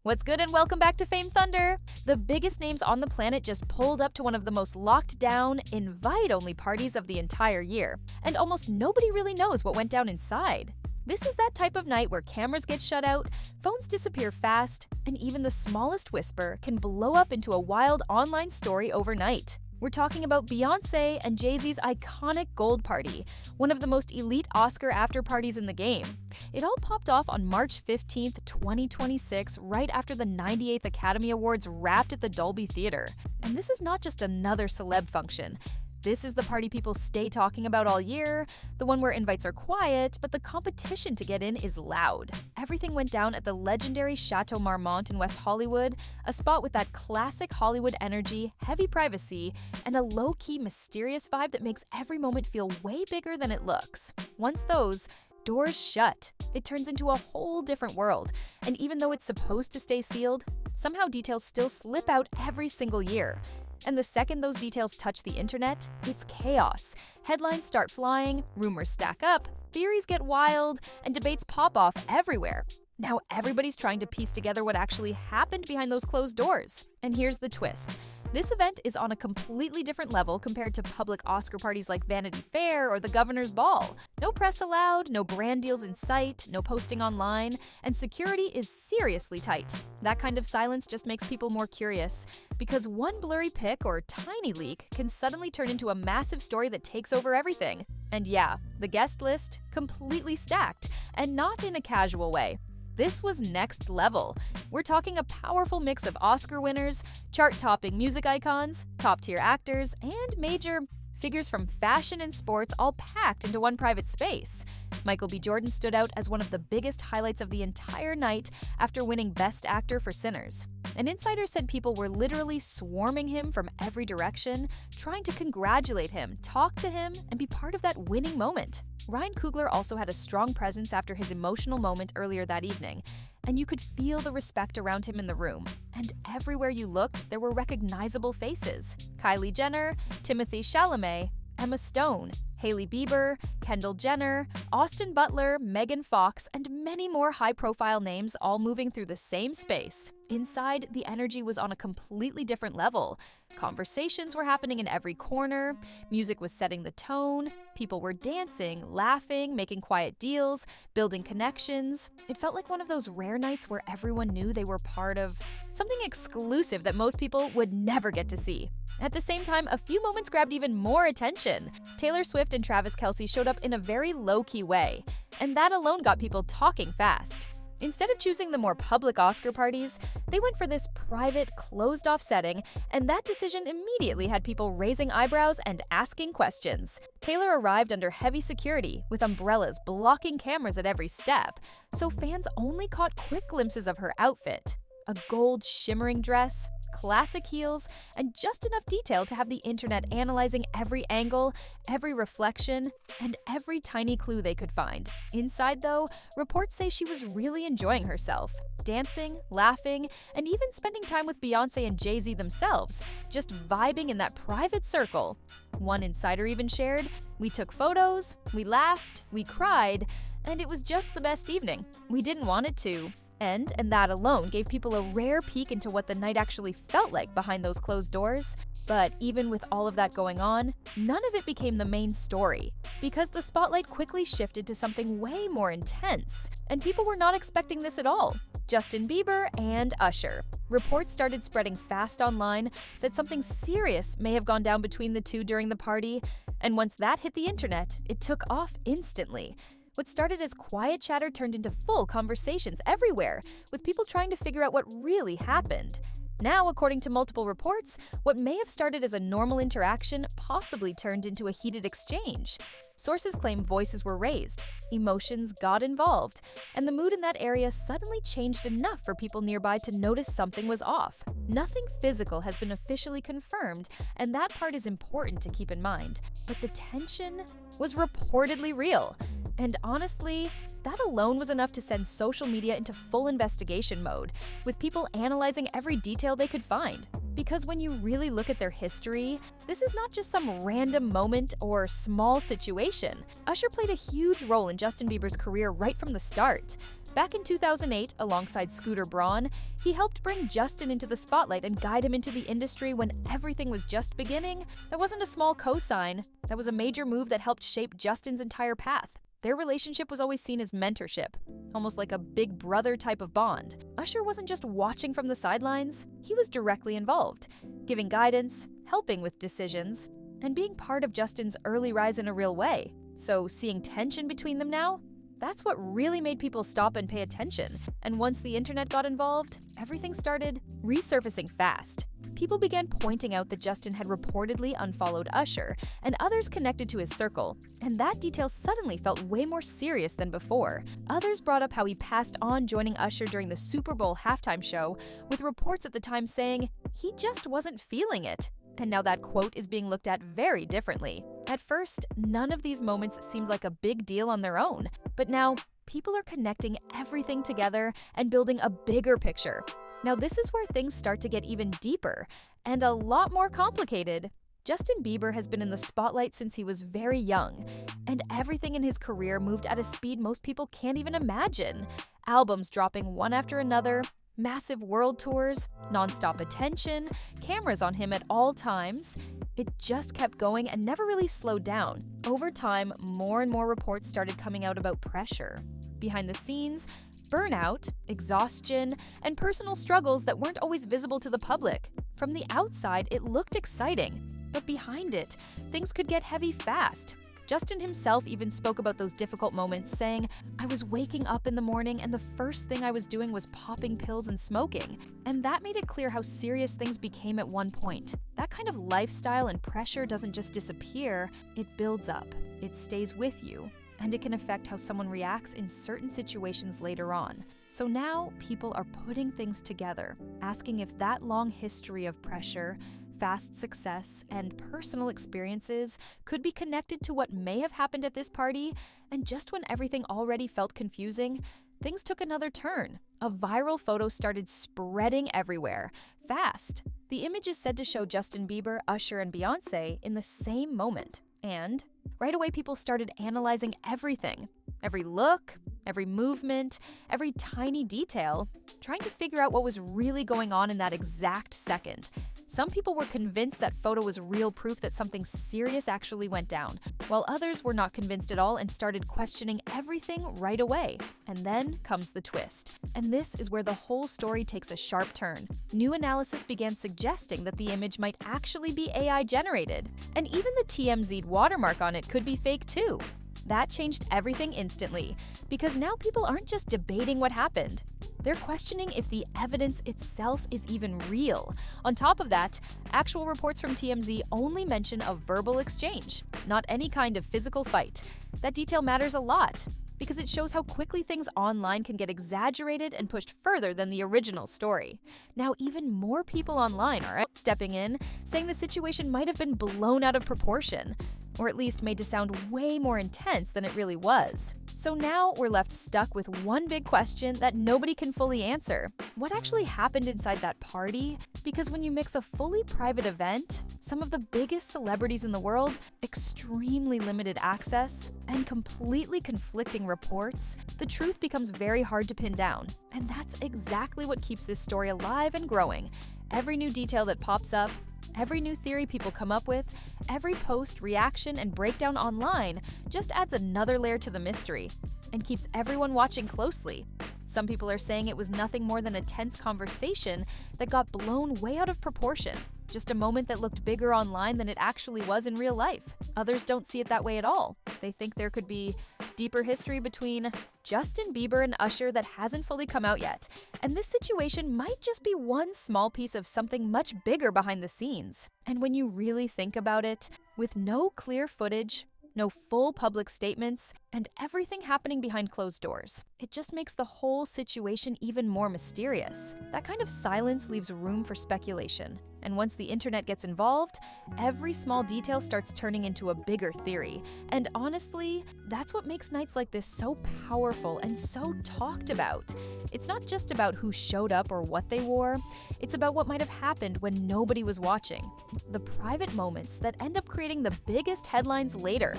What's good and welcome back to FameThunder! The biggest names on the planet just pulled up to one of the most locked down, invite-only parties of the entire year, and almost nobody really knows what went down inside. This is that type of night where cameras get shut out, phones disappear fast, and even the smallest whisper can blow up into a wild online story overnight. We're talking about Beyoncé and Jay-Z's iconic Gold Party, one of the most elite Oscar after-parties in the game. It all popped off on March 15, 2026, right after the 98th Academy Awards wrapped at the Dolby Theater. And this is not just another celeb function. This is the party people stay talking about all year, the one where invites are quiet, but the competition to get in is loud. Everything went down at the legendary Chateau Marmont in West Hollywood, a spot with that classic Hollywood energy, heavy privacy, and a low-key mysterious vibe that makes every moment feel way bigger than it looks. Once those doors shut, it turns into a whole different world, and even though it's supposed to stay sealed, somehow details still slip out every single year. And the second those details touch the internet, it's chaos. Headlines start flying, rumors stack up, theories get wild, and debates pop off everywhere. Now everybody's trying to piece together what actually happened behind those closed doors. And here's the twist. This event is on a completely different level compared to public Oscar parties like Vanity Fair or the Governor's Ball. No press allowed, no brand deals in sight, no posting online, and security is seriously tight. That kind of silence just makes people more curious, because one blurry pic or tiny leak can suddenly turn into a massive story that takes over everything. And yeah, the guest list, completely stacked, and not in a casual way. This was next level. We're talking a powerful mix of Oscar winners, chart-topping music icons, top-tier actors, and major figures from fashion and sports all packed into one private space. Michael B. Jordan stood out as one of the biggest highlights of the entire night after winning Best Actor for Sinners. An insider said people were literally swarming him from every direction, trying to congratulate him, talk to him, and be part of that winning moment. Ryan Coogler also had a strong presence after his emotional moment earlier that evening, and you could feel the respect around him in the room. And everywhere you looked, there were recognizable faces. Kylie Jenner, Timothée Chalamet, Emma Stone, Hailey Bieber, Kendall Jenner, Austin Butler, Megan Fox, and many more high-profile names all moving through the same space. Inside, the energy was on a completely different level. Conversations were happening in every corner, music was setting the tone, people were dancing, laughing, making quiet deals, building connections. It felt like one of those rare nights where everyone knew they were part of something exclusive that most people would never get to see. At the same time, a few moments grabbed even more attention. Taylor Swift and Travis Kelce showed up in a very low-key way, and that alone got people talking fast. Instead of choosing the more public Oscar parties, they went for this private, closed-off setting, and that decision immediately had people raising eyebrows and asking questions. Taylor arrived under heavy security, with umbrellas blocking cameras at every step, so fans only caught quick glimpses of her outfit. A gold shimmering dress, classic heels, and just enough detail to have the internet analyzing every angle, every reflection, and every tiny clue they could find. Inside, though, reports say she was really enjoying herself, dancing, laughing, and even spending time with Beyoncé and Jay-Z themselves, just vibing in that private circle. One insider even shared, "We took photos, we laughed, we cried, and it was just the best evening. We didn't want it to end, and that alone gave people a rare peek into what the night actually felt like behind those closed doors. But even with all of that going on, none of it became the main story, because the spotlight quickly shifted to something way more intense, and people were not expecting this at all. Justin Bieber and Usher. Reports started spreading fast online that something serious may have gone down between the two during the party, and once that hit the internet, it took off instantly. What started as quiet chatter turned into full conversations everywhere, with people trying to figure out what really happened. Now, according to multiple reports, what may have started as a normal interaction possibly turned into a heated exchange. Sources claim voices were raised, emotions got involved, and the mood in that area suddenly changed enough for people nearby to notice something was off. Nothing physical has been officially confirmed, and that part is important to keep in mind. But the tension was reportedly real. And honestly, that alone was enough to send social media into full investigation mode, with people analyzing every detail they could find. Because when you really look at their history, this is not just some random moment or small situation. Usher played a huge role in Justin Bieber's career right from the start. Back in 2008, alongside Scooter Braun, he helped bring Justin into the spotlight and guide him into the industry when everything was just beginning. That wasn't a small cosign. That was a major move that helped shape Justin's entire path. Their relationship was always seen as mentorship, almost like a big brother type of bond. Usher wasn't just watching from the sidelines, he was directly involved, giving guidance, helping with decisions, and being part of Justin's early rise in a real way. So seeing tension between them now? That's what really made people stop and pay attention. And once the internet got involved, everything started resurfacing fast. People began pointing out that Justin had reportedly unfollowed Usher, and others connected to his circle, and that detail suddenly felt way more serious than before. Others brought up how he passed on joining Usher during the Super Bowl halftime show, with reports at the time saying he just wasn't feeling it. And now that quote is being looked at very differently. At first, none of these moments seemed like a big deal on their own, but now people are connecting everything together and building a bigger picture. Now this is where things start to get even deeper and a lot more complicated. Justin Bieber has been in the spotlight since he was very young, and everything in his career moved at a speed most people can't even imagine. Albums dropping one after another, massive world tours, non-stop attention, cameras on him at all times. It just kept going and never really slowed down. Over time, more and more reports started coming out about pressure. Behind the scenes, burnout, exhaustion, and personal struggles that weren't always visible to the public. From the outside, it looked exciting, but behind it, things could get heavy fast. Justin himself even spoke about those difficult moments, saying, "I was waking up in the morning and the first thing I was doing was popping pills and smoking." And that made it clear how serious things became at one point. That kind of lifestyle and pressure doesn't just disappear, it builds up. It stays with you, and it can affect how someone reacts in certain situations later on. So now people are putting things together, asking if that long history of pressure, fast success, and personal experiences could be connected to what may have happened at this party. And just when everything already felt confusing, things took another turn. A viral photo started spreading everywhere, fast. The image is said to show Justin Bieber, Usher, and Beyoncé in the same moment. And right away, people started analyzing everything. Every look, every movement, every tiny detail, trying to figure out what was really going on in that exact second. Some people were convinced that photo was real proof that something serious actually went down, while others were not convinced at all and started questioning everything right away. And then comes the twist. And this is where the whole story takes a sharp turn. New analysis began suggesting that the image might actually be AI generated, and even the TMZ watermark on it could be fake too. That changed everything instantly, because now people aren't just debating what happened. They're questioning if the evidence itself is even real. On top of that, actual reports from TMZ only mention a verbal exchange, not any kind of physical fight. That detail matters a lot, because it shows how quickly things online can get exaggerated and pushed further than the original story. Now, even more people online are stepping in, saying the situation might have been blown out of proportion, or at least made to sound way more intense than it really was. So now we're left stuck with one big question that nobody can fully answer. What actually happened inside that party? Because when you mix a fully private event, some of the biggest celebrities in the world, extremely limited access, and completely conflicting reports, the truth becomes very hard to pin down. And that's exactly what keeps this story alive and growing. Every new detail that pops up, every new theory people come up with, every post, reaction, and breakdown online just adds another layer to the mystery and keeps everyone watching closely. Some people are saying it was nothing more than a tense conversation that got blown way out of proportion, just a moment that looked bigger online than it actually was in real life. Others don't see it that way at all. They think there could be deeper history between Justin Bieber and Usher that hasn't fully come out yet, and this situation might just be one small piece of something much bigger behind the scenes. And when you really think about it, with no clear footage, no full public statements, and everything happening behind closed doors, it just makes the whole situation even more mysterious. That kind of silence leaves room for speculation. And once the internet gets involved, every small detail starts turning into a bigger theory. And honestly, that's what makes nights like this so powerful and so talked about. It's not just about who showed up or what they wore, it's about what might have happened when nobody was watching. The private moments that end up creating the biggest headlines later.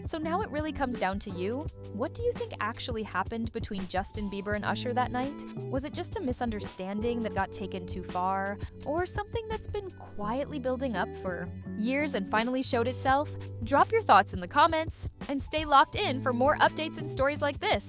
So now it really comes down to you. What do you think actually happened between Justin Bieber and Usher that night? Was it just a misunderstanding that got taken too far? Or something that's been quietly building up for years and finally showed itself? Drop your thoughts in the comments and stay locked in for more updates and stories like this.